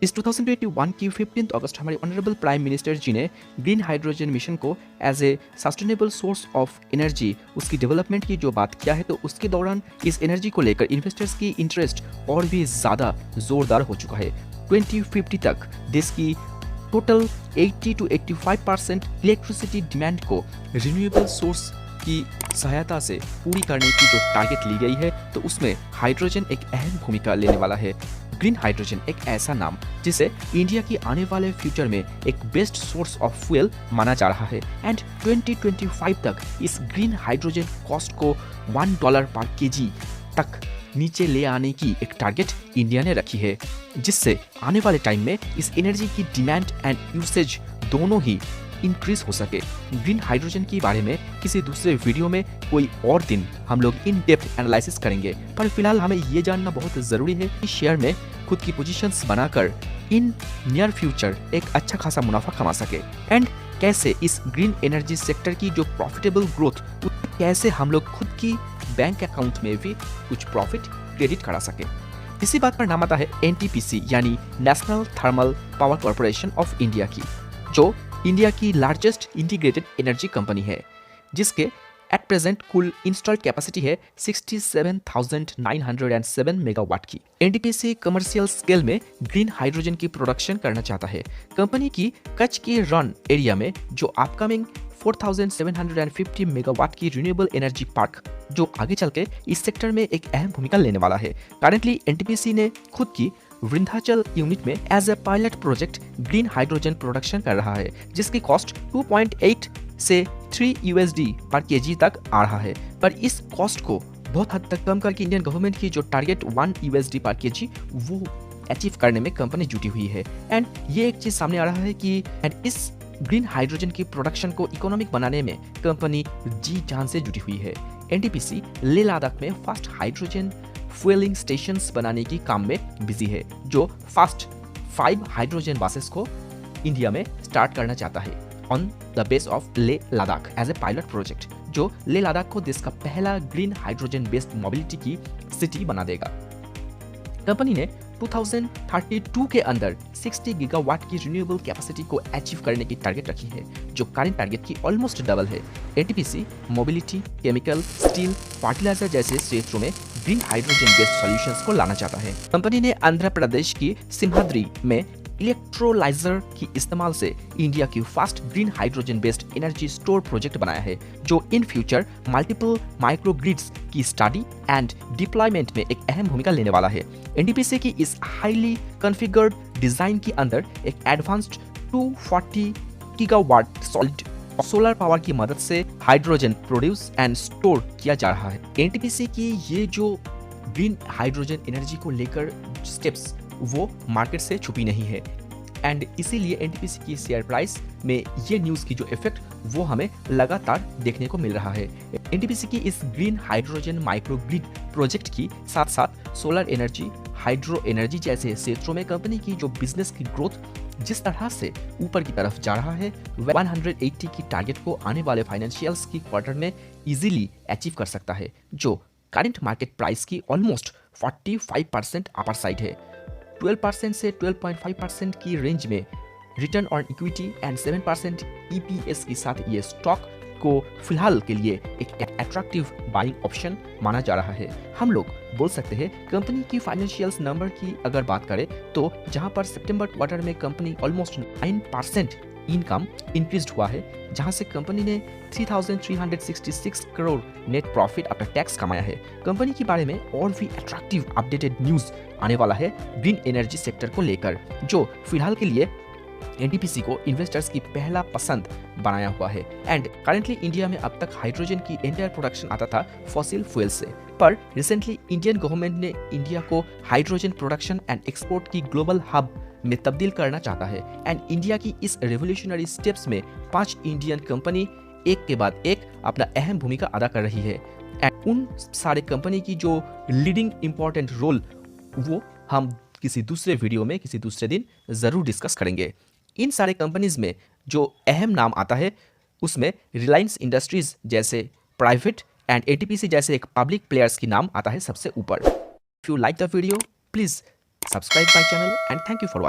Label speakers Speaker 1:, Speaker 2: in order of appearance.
Speaker 1: इस 2021 की 15 अगस्त हमारे ऑनरेबल प्राइम मिनिस्टर जी ने ग्रीन हाइड्रोजन मिशन को as a sustainable source of energy उसकी डेवलपमेंट की जो बात किया है, तो उसके दौरान इस एनर्जी को लेकर इन्वेस्टर्स की इंटरेस्ट और भी ज़्यादा जोरदार हो चुका है। 2050 तक देश की टोटल 80 to 85% इलेक्ट्रिसिटी डिमांड को रिन्यूएबल सोर्स की सहायता से पूरी करने की जो टारगेट ली गई है, तो उसमें हाइड्रोजन एक अहम भूमिका लेने वाला है। ग्रीन हाइड्रोजन एक ऐसा नाम जिसे इंडिया की आने वाले फ्यूचर में एक बेस्ट सोर्स ऑफ फ्यूल माना जा रहा है एंड 2025 तक इस ग्रीन हाइड्रोजन कॉस्ट को $1 पर केजी तक नीचे ले आने की एक टारगेट इंडिया ने रखी है, जिससे आने वाले टाइम में इस एनर्जी की डिमांड एंड यूसेज दोनों ही इंक्रीज हो सके। ग्रीन हाइड्रोजन के बारे में किसी दूसरे वीडियो में कोई और दिन हम लोग इन डेप्थ एनालिसिस करेंगे, पर फिलहाल हमें ये जानना बहुत ज़रूरी है कि शेयर में खुद की पोजीशंस बनाकर इन नियर फ्यूचर एक अच्छा खासा मुनाफा कमा सके एंड कैसे इस ग्रीन एनर्जी सेक्टर की जो प्रॉफिटेबल ग्रोथ कैसे हम लोग खुद की बैंक अकाउंट में भी कुछ प्रॉफिट क्रेडिट करा सके। इसी बात पर नाम आता है एनटीपीसी यानी national thermal power corporation of India की, जो इंडिया की लार्जेस्ट इंटीग्रेटेड एनर्जी कंपनी है, जिसके एट प्रेजेंट कुल इंस्टॉल्ड कैपेसिटी है 67,907 मेगावाट की। एनटीपीसी कमर्शियल स्केल में ग्रीन हाइड्रोजन की प्रोडक्शन करना चाहता है। कंपनी की कच्छ के रन एरिया में जो अपकमिंग 4,750 मेगावाट की रिन्यूएबल एनर्जी पार्क जो आगे चल के इस सेक्टर में एक अहम भूमिका लेने वाला है। करंटली एनटीपीसी ने खुद की विंध्याचल यूनिट में as a pilot project green hydrogen production कर रहा है, जिसकी कॉस्ट 2.8 से 3 USD पर केजी तक आ रहा है। पर इस कॉस्ट को बहुत हद तक कम करके इंडियन गवर्नमेंट की जो टारगेट 1 USD पर केजी वो अचीव करने में कंपनी जुटी हुई है एंड ये एक चीज सामने आ रहा है कि इस ग्रीन हाइड्रोजन की प्रोडक्शन को इकोनॉमिक बनाने में कंपनी जी जान से जुटी हुई है। एनटीपीसी लेह लद्दाख में फास्ट हाइड्रोजन फ्यूलिंग स्टेशंस बनाने की काम में बिजी है, जो फास्ट 5 हाइड्रोजन बसेस को इंडिया में स्टार्ट करना चाहता है on the base of Leh Ladakh as a pilot project, जो लेह लद्दाख को देश का पहला ग्रीन हाइड्रोजन बेस्ड मोबिलिटी की सिटी बना देगा। कंपनी ने 2032 के अंदर 60 गीगावाट की रिन्यूएबल कैपेसिटी को अचीव करने की टारगेट रखी है, जो करंट टारगेट की ऑलमोस्ट डबल है। NTPC mobility, chemical, steel, fertiliser जैसे क्षेत्रों में ग्रीन हाइड्रोजन बेस्ड सॉल्यूशंस को लाना चाहता है। कंपनी ने आंध्र प्रदेश की सिंहाद्री में इलेक्ट्रोलाइजर की इस्तेमाल से इंडिया की fast green hydrogen based energy store project बनाया है, जो इन फ्यूचर मल्टीपल माइक्रोग्रिड्स की स्टडी एंड डिप्लॉयमेंट में एक अहम भूमिका लेने वाला है। एनटीपीसी की इस हाईली कॉन्फ़िगर्ड डिजाइन के अंदर एक advanced 240 gigawatt solid solar power की मदद से हाइड्रोजन प्रोड्यूस एंड स्टोर किया जा रहा है। एनटीपीसी की ये जो ग्रीन हाइड्रोजन एनर्जी को लेकर स्टेप्स वो मार्केट से छुपी नहीं है एंड इसीलिए एनटीपीसी की शेयर प्राइस में ये न्यूज़ की जो इफेक्ट वो हमें लगातार देखने को मिल रहा है। एनटीपीसी की इस ग्रीन हाइड्रोजन माइक्रोग्रिड प्रोजेक्ट की साथ साथ सोलर एनर्जी, हाइड्रो एनर्जी जैसे क्षेत्रों में कंपनी की जो बिजनेस की ग्रोथ जिस तरह से ऊपर की तरफ जा रहा है, 180 की टारगेट को आने वाले फाइनेंशियल्स की क्वार्टर में इजीली अचीव कर सकता है, जो करंट मार्केट प्राइस की ऑलमोस्ट 45% अपर साइड है। 12% से 12.5% की रेंज में return on equity and 7% EPS के साथ ये स्टॉक को फिलहाल के लिए एक अट्रैक्टिव बाइंग ऑप्शन माना जा रहा है। हम लोग बोल सकते हैं कंपनी की फाइनेंशियल्स नंबर की अगर बात करें तो जहां पर सितंबर क्वार्टर में कंपनी ऑलमोस्ट 9% इनकम इंक्रीज हुआ है, जहां से कंपनी ने 3,366 crore net profit after tax कमाया है। कंपनी के बारे में और भी अट्रैक्टिव अपडेटेड न्यूज आने वाला है ग्रीन एनर्जी सेक्टर को लेकर, जो फिलहाल के लिए एनटीपीसी को इन्वेस्टर्स की पहला पसंद बनाया हुआ है एंड करेंटली इंडिया में अब तक हाइड्रोजन की एंटायर प्रोडक्शन आता था फॉसिल फ्यूल से, पर रिसेंटली इंडियन गवर्नमेंट ने इंडिया को हाइड्रोजन प्रोडक्शन एंड एक्सपोर्ट की ग्लोबल हब में तब्दील करना चाहता है एंड इंडिया की इस रेवोल्यूशनरी स्टेप्स में 5 इंडियन कंपनी एक के बाद एक अपना अहम भूमिका अदा कर रही है एंड उन सारे कंपनी की जो लीडिंग इंपॉर्टेंट रोल वो हम किसी दूसरे वीडियो में किसी दूसरे दिन जरूर डिस्कस करेंगे। इन सारे कंपनीज में जो अहम नाम आता है उसमें रिलायंस इंडस्ट्रीज जैसे प्राइवेट एंड एनटीपीसी जैसे एक पब्लिक प्लेयर्स की नाम आता है सबसे ऊपर। If you like the video please subscribe my channel and thank you for watching.